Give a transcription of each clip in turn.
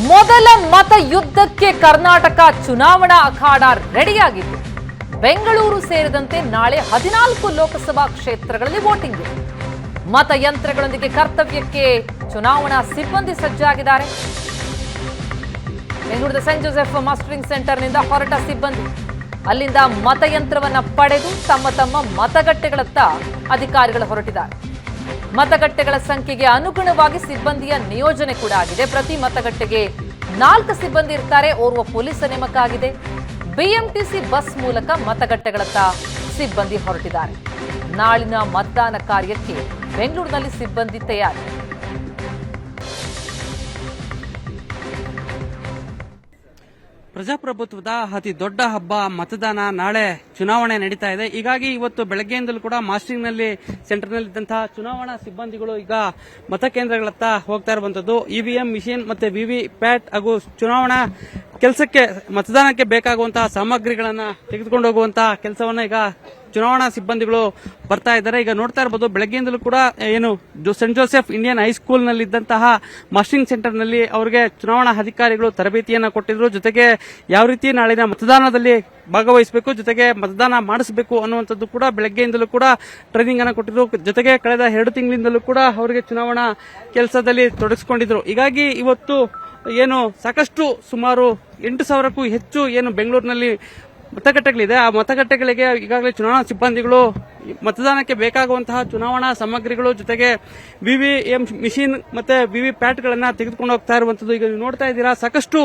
ಮೊದಲ ಮತ ಯುದ್ಧಕ್ಕೆ ಕರ್ನಾಟಕ ಚುನಾವಣಾ ಅಖಾಡ ರೆಡಿಯಾಗಿತ್ತು. ಬೆಂಗಳೂರು ಸೇರಿದಂತೆ ನಾಳೆ 14 ಲೋಕಸಭಾ ಕ್ಷೇತ್ರಗಳಲ್ಲಿ ವೋಟಿಂಗ್ ಇದೆ. ಮತಯಂತ್ರಗಳೊಂದಿಗೆ ಕರ್ತವ್ಯಕ್ಕೆ ಚುನಾವಣಾ ಸಿಬ್ಬಂದಿ ಸಜ್ಜಾಗಿದ್ದಾರೆ. ಬೆಂಗಳೂರಿನ ಸೆಂಟ್ ಜೋಸೆಫ್ ಮಾಸ್ಟರಿಂಗ್ ಸೆಂಟರ್ನಿಂದ ಹೊರಟ ಸಿಬ್ಬಂದಿ ಅಲ್ಲಿಂದ ಮತಯಂತ್ರವನ್ನ ಪಡೆದು ತಮ್ಮ ಮತಗಟ್ಟೆಗಳತ್ತ ಅಧಿಕಾರಿಗಳು ಹೊರಟಿದ್ದಾರೆ. ಮತಗಟ್ಟೆಗಳ ಸಂಖ್ಯೆಗೆ ಅನುಗುಣವಾಗಿ ಸಿಬ್ಬಂದಿಯ ನಿಯೋಜನೆ ಕೂಡ ಆಗಿದೆ. ಪ್ರತಿ ಮತಗಟ್ಟೆಗೆ 4 ಸಿಬ್ಬಂದಿ ಇರ್ತಾರೆ. ಓರ್ವ ಪೊಲೀಸ್ ನೇಮಕ ಆಗಿದೆ. ಬಿಎಂಟಿಸಿ ಬಸ್ ಮೂಲಕ ಮತಗಟ್ಟೆಗಳತ್ತ ಸಿಬ್ಬಂದಿ ಹೊರಟಿದ್ದಾರೆ. ನಾಳಿನ ಮತದಾನ ಕಾರ್ಯಕ್ಕೆ ಬೆಂಗಳೂರಿನಲ್ಲಿ ಸಿಬ್ಬಂದಿ ತಯಾರಿ. ಪ್ರಜಾಪ್ರಭುತ್ವದ ಅತಿ ದೊಡ್ಡ ಹಬ್ಬ ಮತದಾನ. ನಾಳೆ ಚುನಾವಣೆ ನಡೀತಾ ಇದೆ. ಹೀಗಾಗಿ ಇವತ್ತು ಬೆಳಗ್ಗೆಯಿಂದಲೂ ಕೂಡ ಮಾಸ್ಟರಿಂಗ್ನಲ್ಲಿ ಸೆಂಟರ್ನಲ್ಲಿದ್ದಂತಹ ಚುನಾವಣಾ ಸಿಬ್ಬಂದಿಗಳು ಈಗ ಮತಕೇಂದ್ರಗಳತ್ತ ಹೋಗ್ತಾ ಇರುವಂತದ್ದು. ಇವಿಎಂ ಮಿಷಿನ್ ಮತ್ತೆ ವಿವಿ ಪ್ಯಾಟ್ ಹಾಗೂ ಚುನಾವಣಾ ಕೆಲಸಕ್ಕೆ ಮತದಾನಕ್ಕೆ ಬೇಕಾಗುವಂತಹ ಸಾಮಗ್ರಿಗಳನ್ನ ತೆಗೆದುಕೊಂಡು ಹೋಗುವಂತಹ ಕೆಲಸವನ್ನ ಈಗ ಚುನಾವಣಾ ಸಿಬ್ಬಂದಿಗಳು ಬರ್ತಾ ಇದ್ದಾರೆ. ಈಗ ನೋಡ್ತಾ ಇರಬಹುದು ಬೆಳಗ್ಗೆಯಿಂದಲೂ ಕೂಡ ಏನು ಸೆಂಟ್ ಜೋಸೆಫ್ ಇಂಡಿಯನ್ ಹೈಸ್ಕೂಲ್ ನಲ್ಲಿದ್ದಂತಹ ಮಾಸ್ಟರಿಂಗ್ ಸೆಂಟರ್ ನಲ್ಲಿ ಅವರಿಗೆ ಚುನಾವಣಾ ಅಧಿಕಾರಿಗಳು ತರಬೇತಿಯನ್ನ ಕೊಟ್ಟಿದ್ರು. ಜೊತೆಗೆ ಯಾವ ರೀತಿ ನಾಳಿನ ಮತದಾನದಲ್ಲಿ ಭಾಗವಹಿಸಬೇಕು, ಜೊತೆಗೆ ಮತದಾನ ಮಾಡಿಸಬೇಕು ಅನ್ನುವಂಥದ್ದು ಕೂಡ ಬೆಳಗ್ಗೆಯಿಂದಲೂ ಕೂಡ ಟ್ರೈನಿಂಗ್ ಅನ್ನು ಕೊಟ್ಟಿದ್ರು. ಜೊತೆಗೆ ಕಳೆದ 2 ತಿಂಗಳಿಂದಲೂ ಕೂಡ ಅವರಿಗೆ ಚುನಾವಣಾ ಕೆಲಸದಲ್ಲಿ ತೊಡಗಿಸಿಕೊಂಡಿದ್ರು. ಹೀಗಾಗಿ ಇವತ್ತು ಏನು ಸಾಕಷ್ಟು ಸುಮಾರು 8,000ಕ್ಕೂ ಹೆಚ್ಚು ಏನು ಬೆಂಗಳೂರಿನಲ್ಲಿ ಮತಗಟ್ಟೆಗಳಿದೆ. ಆ ಮತಗಟ್ಟೆಗಳಿಗೆ ಈಗಾಗಲೇ ಚುನಾವಣಾ ಸಿಬ್ಬಂದಿಗಳು ಮತದಾನಕ್ಕೆ ಬೇಕಾಗುವಂತಹ ಚುನಾವಣಾ ಸಾಮಗ್ರಿಗಳು ಜೊತೆಗೆ ವಿವಿಎಂ ಮಿಷಿನ್ ಮತ್ತೆ ವಿವಿ ಪ್ಯಾಟ್ಗಳನ್ನ ತೆಗೆದುಕೊಂಡು ಹೋಗ್ತಾ ಇರುವಂತದ್ದು ಈಗ ನೀವು ನೋಡ್ತಾ ಇದ್ದೀರಾ. ಸಾಕಷ್ಟು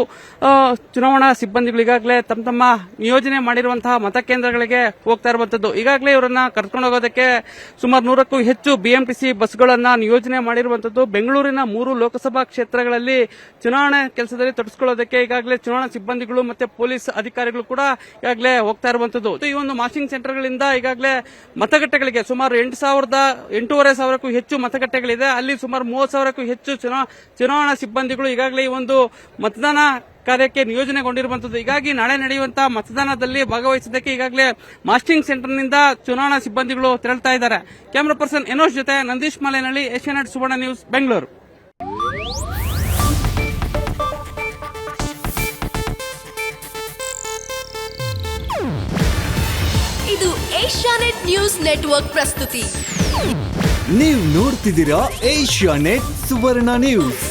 ಚುನಾವಣಾ ಸಿಬ್ಬಂದಿಗಳು ಈಗಾಗಲೇ ತಮ್ಮ ನಿಯೋಜನೆ ಮಾಡಿರುವಂತಹ ಮತಕೇಂದ್ರಗಳಿಗೆ ಹೋಗ್ತಾ ಇರುವಂತದ್ದು. ಈಗಾಗಲೇ ಇವರನ್ನ ಕರ್ಕೊಂಡು ಹೋಗೋದಕ್ಕೆ ಸುಮಾರು 100ಕ್ಕೂ ಹೆಚ್ಚು ಬಿಎಂಟಿಸಿ ಬಸ್ಗಳನ್ನ ನಿಯೋಜನೆ ಮಾಡಿರುವಂತದ್ದು. ಬೆಂಗಳೂರಿನ 3 ಲೋಕಸಭಾ ಕ್ಷೇತ್ರಗಳಲ್ಲಿ ಚುನಾವಣಾ ಕೆಲಸದಲ್ಲಿ ತೊಡಗಿಸಿಕೊಳ್ಳೋದಕ್ಕೆ ಈಗಾಗಲೇ ಚುನಾವಣಾ ಸಿಬ್ಬಂದಿಗಳು ಮತ್ತೆ ಪೊಲೀಸ್ ಅಧಿಕಾರಿಗಳು ಕೂಡ ಈಗಾಗಲೇ ಹೋಗ್ತಾ ಇರುವಂತದ್ದು. ಈ ಒಂದು ಮಾಸ್ಟರಿಂಗ್ ಸೆಂಟರ್ಗಳಿಂದ ಈಗಾಗಲೇ ಮತಗಟ್ಟೆಗಳಿಗೆ ಸುಮಾರು 8,500ಕ್ಕೂ ಹೆಚ್ಚು ಮತಗಟ್ಟೆಗಳಿದೆ. ಅಲ್ಲಿ ಸುಮಾರು 30,000ಕ್ಕೂ ಹೆಚ್ಚು ಚುನಾವಣಾ ಸಿಬ್ಬಂದಿಗಳು ಈಗಾಗಲೇ ಈ ಒಂದು ಮತದಾನ ಕಾರ್ಯಕ್ಕೆ ನಿಯೋಜನೆಗೊಂಡಿರುವಂತದ್ದು. ಹೀಗಾಗಿ ನಾಳೆ ನಡೆಯುವಂತಹ ಮತದಾನದಲ್ಲಿ ಭಾಗವಹಿಸೋದಕ್ಕೆ ಈಗಾಗಲೇ ಮಾಸ್ಟರಿಂಗ್ ಸೆಂಟರ್ನಿಂದ ಚುನಾವಣಾ ಸಿಬ್ಬಂದಿಗಳು ತೆರಳುತ್ತಾ ಇದ್ದಾರೆ. ಕ್ಯಾಮರಾ ಪರ್ಸನ್ ಎನೋಶ್ ಜೊತೆ ನಂದೀಶ್ ಮಾಲೇನಹಳ್ಳಿ, ಏಷ್ಯಾನೆಟ್ ಸುವರ್ಣ ನ್ಯೂಸ್, ಬೆಂಗಳೂರು. ಇದು ಏಷ್ಯಾನೆಟ್ ನ್ಯೂಸ್ ನೆಟ್ವರ್ಕ್ ಪ್ರಸ್ತುತಿ. ನೀವು ನೋಡ್ತಿದ್ದೀರಾ ಏಷ್ಯಾನೆಟ್ ಸುವರ್ಣ ನ್ಯೂಸ್.